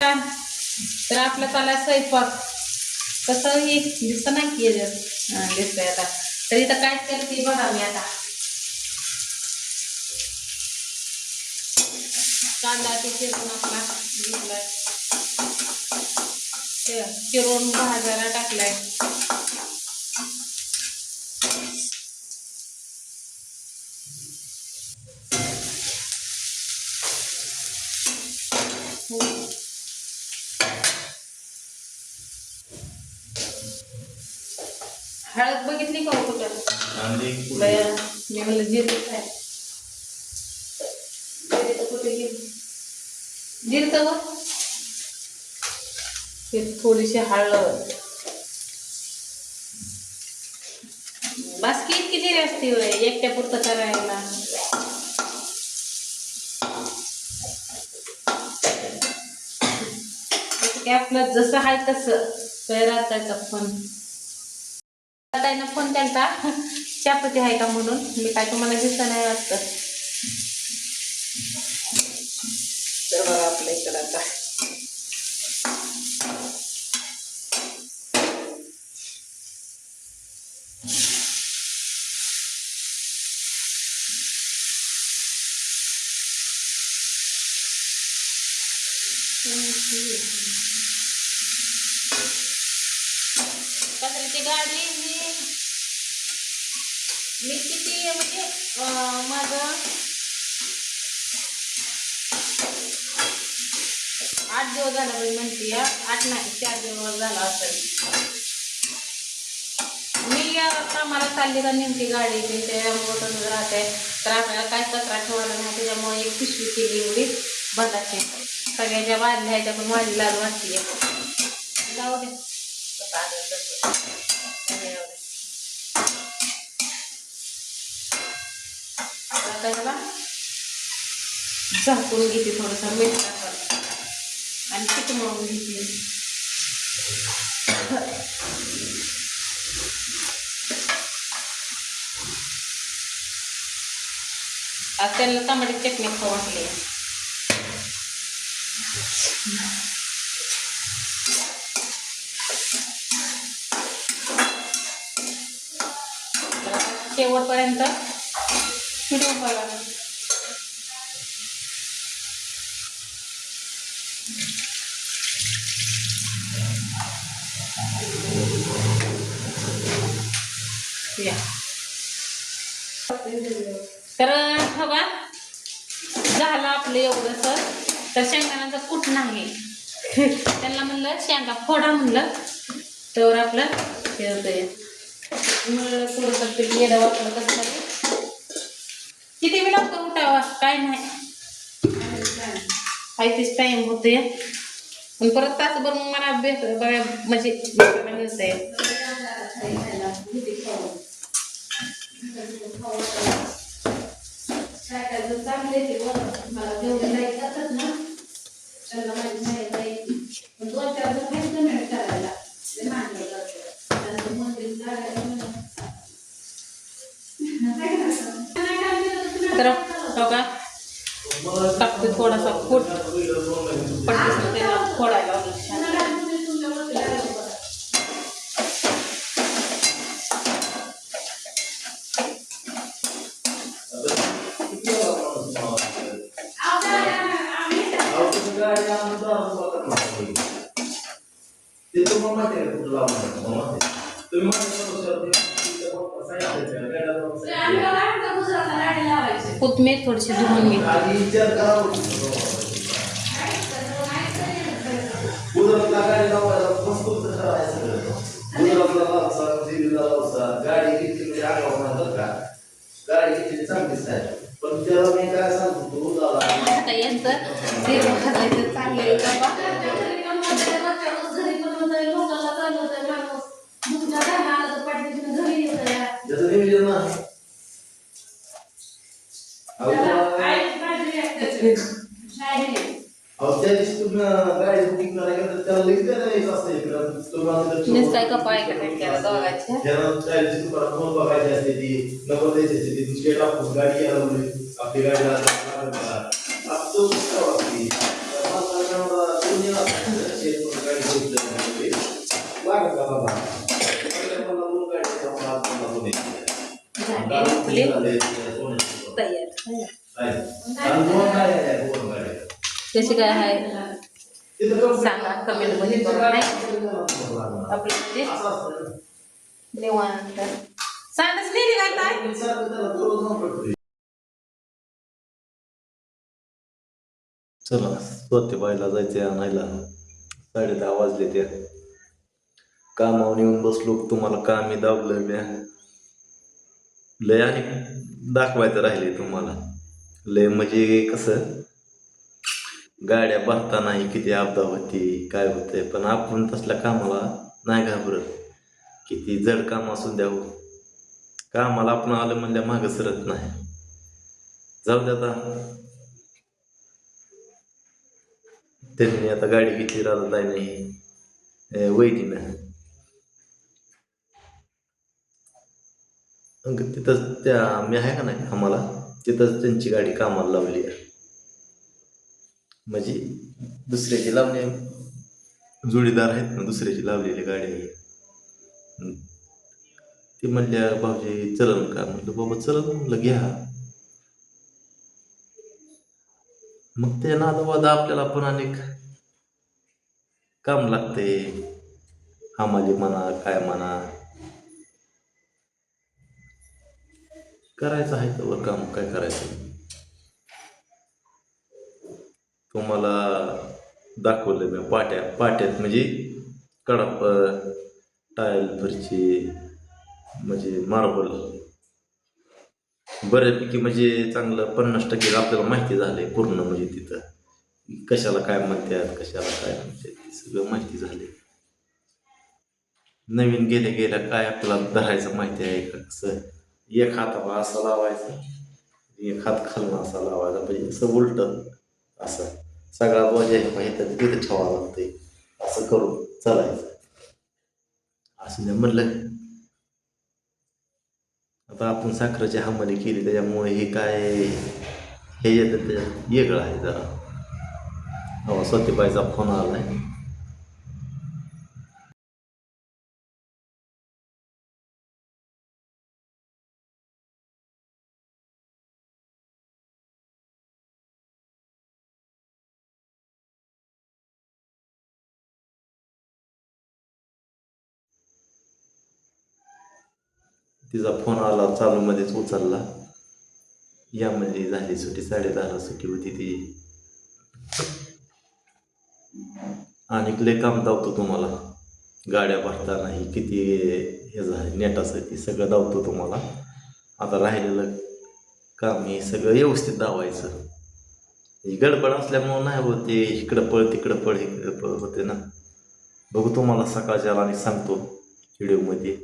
तर आपला चाला स्वयंपाक कसं हे दिसतं नाही की दिसतंय आता. तर इथं काय करते बघा मी आता. कांदा ते चिरून आपला घेतलाय, चिरून भाजायला टाकलाय. हळद बघितली का कुठं? मी म्हणलं जिरे काय कुठे गेली जिरतं थोडीशी हळद. बासकी इतकी जिरे असते एकट्या पुरतं करायला. आपलं जसं आहे तसं राहता फोन फोन केलता चहापती आहे का म्हणून. मी काय तुम्हाला दिसत नाही वाटतं. तर बघा आपल्या इकडं आता कचऱ्याची गाडी मी किती म्हणजे माझं 8 दिवस झाला मी म्हणते 8 नाही 4 दिवस झाला असेल. मी कामाला चालली का नेमकी गाडी त्याच्यामुळं राहते. तर आपल्याला काय कचरा ठेवायला नाही त्याच्यामुळे एक पिशवी केली एवढी बंदाची. सगळ्याच्या वाढल्या ह्याच्या पण वाढली लाज वाटते. जाऊ दे काय झाला झाकून घेते थोडंसं मीठ टाकून आणि पीठ मळून घेते. आज त्याला टमाटे चटणी खाऊ वाटली. शेवटपर्यंत फिरवून बघा. तर हवा झालं आपलं एवढंसं. तर शेंगदाण्याचं कूट नाही त्यांना म्हणलं शेंगा फोडा म्हणलं तर आपलं हे होतंय थोडंसं पीठ येडं वाटलं कसं किती वेळ लागतो उठावा काय नाही आहे तेच टाईम होते. पण परत तासभर मग मला बघा म्हणजे मिळतंय. चांगले ते मला जेवढे नाही जातात ना त्यांना माझी माहीत नाही. पण 2-4 जण माहिती नाही करायला ते मानलं जातं त्यांचं मंदिर तर बघा टाकते थोडासा फूट पटकन त्याला फोडायला कोथमीर थोडीशी धुवून घेते. नुसता कपाय करायला दोघांच्या बघायची असते ती नंबर द्यायची असते ती दुसरी टाकून गाडी हलवली आपली गाडी झाले आपले तयार. कशी काय आहे सांगा कमेंट मध्ये करून. नाही आपले निवांत सांगच नाही घालताय. चला स्वत्यबाईला जायचे आणायला. 10:30 वाजले त्या. कामावर येऊन बसलो. तुम्हाला कामी दाबलं म्या. लय आणि दाखवायचं राहिले तुम्हाला. लय म्हणजे कसं गाड्या भरतानाही किती अपदा होती काय होतंय, पण आपण तसल्या कामाला नाही घाबरत. किती जड काम असून द्यावं, कामाला आपण आलं म्हणल्या मागं सरत नाही. जाऊ दे आता. त्यांनी आता गाडी घेतली राहत नाही वैदीनं. तिथंच त्या मी आहे का नाही आम्हाला तिथंच त्यांची गाडी कामाला लावली आहे. म्हणजे दुसऱ्याची लावणे जोडीदार आहेत ना, दुसऱ्याची लावलेली गाडी आहे. ती म्हणल्या भाऊजी चलन का? म्हटलं बाबा चलन. म्हटलं घ्या. मग ते नादवाद आपल्याला पण अनेक काम लागते. हमाली म्हणा काय म्हणा करायचं आहे तर काम काय करायचं. तुम्हाला दाखवलं मी पाट्यात म्हणजे कडाप टायल फरची म्हणजे मार्बल बऱ्यापैकी म्हणजे चांगलं 50% आपल्याला माहिती झालंय पूर्ण. म्हणजे तिथं कशाला काय म्हणतात कशाला काय म्हणतात सगळं माहिती झाले. नवीन गेल्या काय आपल्याला धरायचं माहिती आहे का, कसं एक हात असा लावायचा, एक हात खालून असा लावायचा, म्हणजे असं उलट असं सगळा बोजा माहिती तिथे ठेवावं लागतंय. असं करून चालायचं. असं नाही म्हणलं. आता आपण साखरेची हमाली केली त्याच्यामुळे हे काय हे येतं त्याच्यात वेगळं आहे जरा. हो सत्यबाईचा फोन आलाय. तिचा फोन आला चालू मध्येच उचलला. यामध्ये झाली सुट्टी 10:30ला सुट्टी होती ती. आणि लय काम दावतो तुम्हाला. गाड्या भरताना ही किती हे झालं नेटाचं ती सगळं दावतो तुम्हाला. आता राहिलेलं काम हे सगळं व्यवस्थित दावायचं. गडबड असल्यामुळं नाही होते. इकडं पळ तिकडं पळ इकडं पळ होते ना. बघू तुम्हाला सकाळच्या आणि सांगतो व्हिडिओमध्ये.